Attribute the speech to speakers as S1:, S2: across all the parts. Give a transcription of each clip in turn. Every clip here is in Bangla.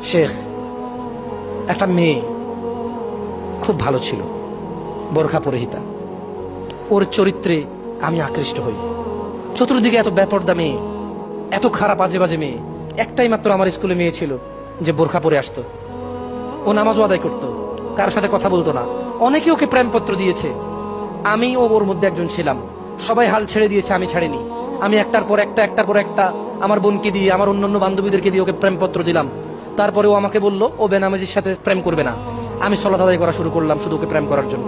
S1: শেখ, একটা মেয়ে খুব ভালো ছিল, বোরখা পরিহিতা। ওর চরিত্রে আমি আকৃষ্ট হই। চতুর্দিকে এত বেপরদা মেয়ে, এত খারাপ আজে বাজে মেয়ে। একটাই মাত্র আমার স্কুলে মেয়ে ছিল যে বোরখা পরে আসতো। ও নামাজও আদায় করতো, কারোর সাথে কথা বলতো না। অনেকে ওকে প্রেমপত্র দিয়েছে, আমি ওর মধ্যে একজন ছিলাম। সবাই হাল ছেড়ে দিয়েছে, আমি ছাড়িনি। আমি একটার পর একটা আমার বোনকে দিয়ে, আমার অন্যান্য বান্ধবীদেরকে দিয়ে ওকে প্রেমপত্র দিলাম। তারপরে ও আমাকে বললো ও বেনামাজির সাথে প্রেম করবে না। আমি সালাত আদায় করা শুরু করলাম শুধু ওকে প্রেম করার জন্য।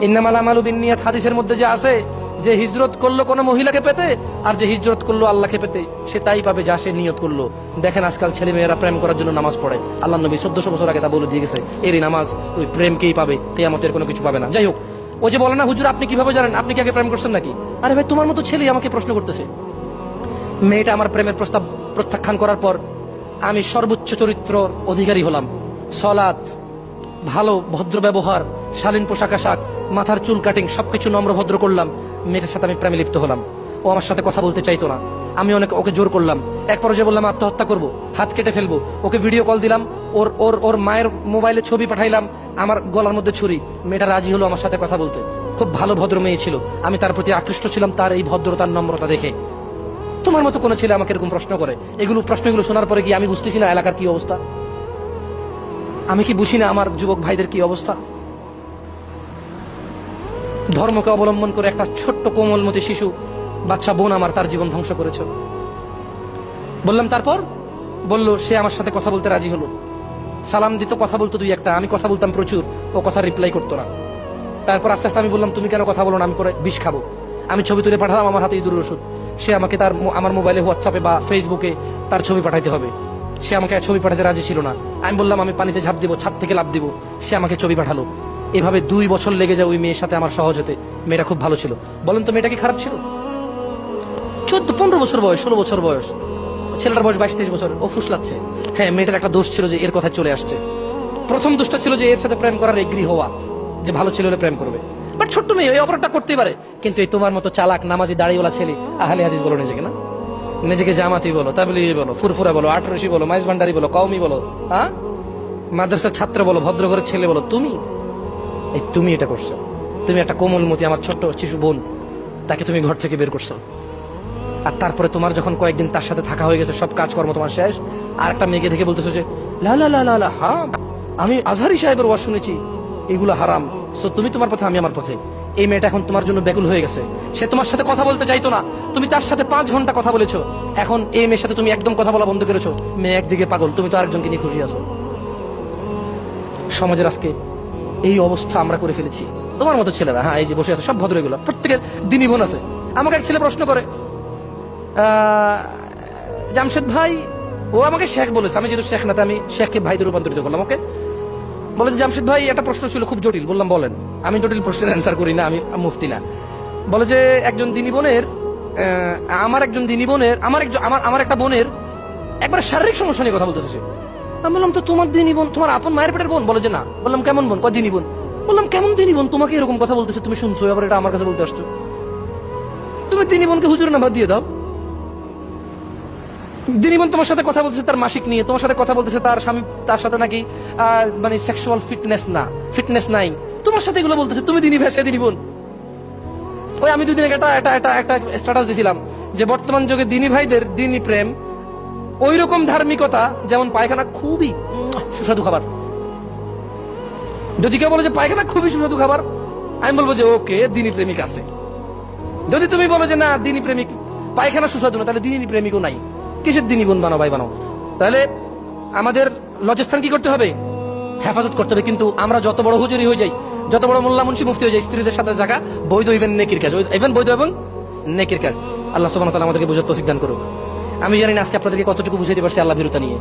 S1: ইন্নামাল আমালু বিন্নিয়াত হাদিসের মধ্যে যে আছে, যে হিজরত করলো কোনো মহিলাকে পেতে, আর যে হিজরত করলো আল্লাহকে পেতে, সে তাই পাবে যা সে নিয়ত করলো। দেখেন আজকাল ছেলে মেয়েরা প্রেম করার জন্য নামাজ পড়ে। আল্লাহ নবী 1400 বছর আগে তা বলে দিয়ে গেছে, এরই নামাজ ওই প্রেমকেই পাবে, কিয়ামতের কোনো কিছু পাবে না। যাই হোক, ও যে বলে না হুজুর আপনি কিভাবে জানেন, আপনি কি আগে প্রেম করছেন নাকি? আরে ভাই, তোমার মতো ছেলে আমাকে প্রশ্ন করতেছে। মেয়েটা আমার প্রেমের প্রস্তাব প্রত্যাখ্যান করার পর আমি সর্বোচ্চ চরিত্র অধিকারী হলাম। সলাৎ, ভালো ভদ্র ব্যবহার, শালীন পোশাক আশাক, মাথার চুল কাটিং সবকিছু নম্র ভদ্র করলাম। মেয়েটার সাথে আমি প্রেমে লিপ্ত হলাম। ও আমার সাথে কথা বলতে চাইতো না। আমি ওকে জোর করলাম। এক পর্যায়ে বললাম আত্মহত্যা করবো, হাত কেটে ফেলবো। ওকে ভিডিও কল দিলাম, ওর ওর ওর মায়ের মোবাইলে ছবি পাঠাইলাম, আমার গলার মধ্যে ছুরি। মেয়েটা রাজি হলো আমার সাথে কথা বলতে। খুব ভালো ভদ্র মেয়ে ছিল। আমি তার প্রতি আকৃষ্ট ছিলাম তার এই ভদ্রতার নম্রতা দেখে। তোমার মতো কোনো ছেলে আমাকে এরকম প্রশ্ন করে, প্রশ্নগুলো শোনার পরে কি আমি বুঝতেছি না এলাকার কি অবস্থা? আমি কি বুঝি না আমার যুবক ভাইদের কি অবস্থা? ধর্মকে অবলম্বন করে একটা ছোট্ট কোমলমতি শিশু বাচ্চা বোন আমার, তার জীবন ধ্বংস করেছ। বললাম তারপর? বলল সে আমার সাথে কথা বলতে রাজি হলো। সালাম দিত, কথা বলতো দুই একটা, আমি কথা বলতাম প্রচুর, ও কথা রিপ্লাই করতো না। তারপর আস্তে আস্তে আমি বললাম তুমি কেন কথা বলো না, আমি করে বিষ খাবো। আমি ছবি তুলে পাঠালাম, আমার হাতে ইঁদুরের ওষুধ। সে আমাকে আমার মোবাইলে হোয়াটসঅ্যাপে বা ফেসবুকে তার ছবি পাঠাইতে হবে। সে আমাকে ছবি পাঠাতে রাজি ছিল না। আমি বললাম আমি পানিতে ঝাঁপ দিব, ছাদ থেকে লাফ দিব। সে আমাকে ছবি পাঠালো। এভাবে 2 বছর লেগে যায় ওই মেয়ের সাথে আমার সহজ হতে। মেয়েটা খুব ভালো ছিল। বলেন তো মেয়েটা কি খারাপ ছিল? 14-15 বছর বয়স, 16 বছর বয়স। ছেলেটার বয়স 22-23 বছর। ও ফুসলাচ্ছে। হ্যাঁ, মেয়েটার একটা দোষ ছিল যে এর কথা চলে আসছে। প্রথম দোষটা ছিল যে এর সাথে প্রেম করার এগ্রি হওয়া, যে ভালো ছেলে হলে প্রেম করবে। বাট ছোট্ট মেয়ে এই অপরাধটা করতেই পারে। কিন্তু এই তোমার মতো চালাক নামাজি দাড়িওয়ালা ছেলে, আহলে হাদিস বলো নিজেকে, না নিজেকে জামাতি বলো, তাবলীগী বলো, ফুরফুরা বলো, আটরশি বলো, মাইজ ভান্ডারি বলো, কওমি বলো, হ্যাঁ মাদ্রাসার ছাত্র বলো, ভদ্র ঘরের ছেলে বলো, তুমি এটা করছো। তুমি একটা কোমলমতি আমার ছোট্ট শিশু বোন, তাকে তুমি ঘর থেকে বের করছো। আর তারপরে তোমার যখন কয়েকদিন তার সাথে থাকা হয়ে গেছে, সব কাজকর্ম তোমার শেষ, আর একটা মেয়েকে দেখে বলতেছো যে লা লা লা লা লা, হারাম। আমি আজহারি সাহেবের ওয়াজ শুনেছি, এগুলো হারাম। সো তুমি তোমার পথে, আমি আমার পথে। এই মেয়েটা এখন তোমার জন্য ব্যাকুল হয়ে গেছে। সে তোমার সাথে কথা বলতে চাইতো না, তুমি তার সাথে 5 ঘন্টা কথা বলেছো। এখন এই মেয়ের সাথে তুমি একদম কথা বলা বন্ধ করেছো। মেয়ে একদিকে পাগল, তুমি তো আরেকজনকে নিয়ে খুশি আছো। সমাজের আজকে এই অবস্থা আমরা করে ফেলেছি। তোমার মতো ছেলেরা, হ্যাঁ এই যে বসে আছে সব ভদ্র, এগুলো প্রত্যেকের দিনী বোন আছে। আমাকে এক ছেলে প্রশ্ন করে, জামশেদ ভাই, ও আমাকে শেখ বলেছে, আমি যেহেতু শেখ না, আমি শেখকে ভাইদের রূপান্তরিত করলাম। ওকে বলে যে জামশেদ ভাই একটা প্রশ্ন ছিল খুব জটিল। বললাম বলেন। আমি জটিল প্রশ্নের অ্যান্সার করি না, আমি মুফতি না। বলে যে একজন দিনী বোনের, আমার একটা বোনের একবার শারীরিক সমস্যা নিয়ে কথা বলতেছে। আমি বললাম তো তোমার দিনী বোন তোমার আপন মায়ের পেটের বোন? বলে যে না। বললাম কেমন বোন? দিনী বোন। বললাম কেমন দিনী বোন? তোমাকে এরকম কথা বলতেছে, তুমি শুনছো, আবার এটা আমার কাছে বলতে আসছো। তুমি দিনী বোনকে হুজুরের নাম্বার দিয়ে দাও। দিনী বোন তোমার সাথে কথা বলতেছে তার মাসিক নিয়ে, তোমার সাথে কথা বলতেছে তার স্বামী, তার সাথে নাকি মানে সেক্সুয়াল ফিটনেস নাই, তোমার সাথে এগুলো বলতেছে। তুমি দিনী ভাষায় দিনী বোন। ওই আমি 2 দিন আগে একটা স্ট্যাটাস দিয়েছিলাম যে বর্তমান যুগে দিনী ভাইদের দিনী প্রেম ওই রকম ধার্মিকতা যেমন পায়খানা খুবই সুস্বাদু খাবার। যদি কেউ বলে যে পায়খানা খুবই সুস্বাদু খাবার, আমি বলবো যে ওকে দিনী প্রেমিক আছে। যদি তুমি বলো যে না দিনী প্রেমিক পায়খানা সুস্বাদু না, তাহলে দিনী প্রেমিকও নাই। কিসের দিনী বোন বানাও ভাই বানাও? তাহলে আমাদের লজ্জাস্থান কি করতে হবে? হেফাজত করতে হবে। কিন্তু আমরা যত বড় হুজুরি হয়ে যাই, যত বড় মোল্লা মুন্সি মুফতি হয়ে যাই, স্ত্রীদের সাথে জায়গা বৈধ, ইভেন নেকির কাজ, ইভেন বৈধ এবং নেকির কাজ। আল্লাহ সুবহানাহু ওয়া তাআলা আমাদেরকে বুঝার তৌফিক দান করুক। আমি জানি না আজকে আপনাদেরকে কতটুকু বুঝাইতে পারছি আল্লাহ ভীরুতা নিয়ে।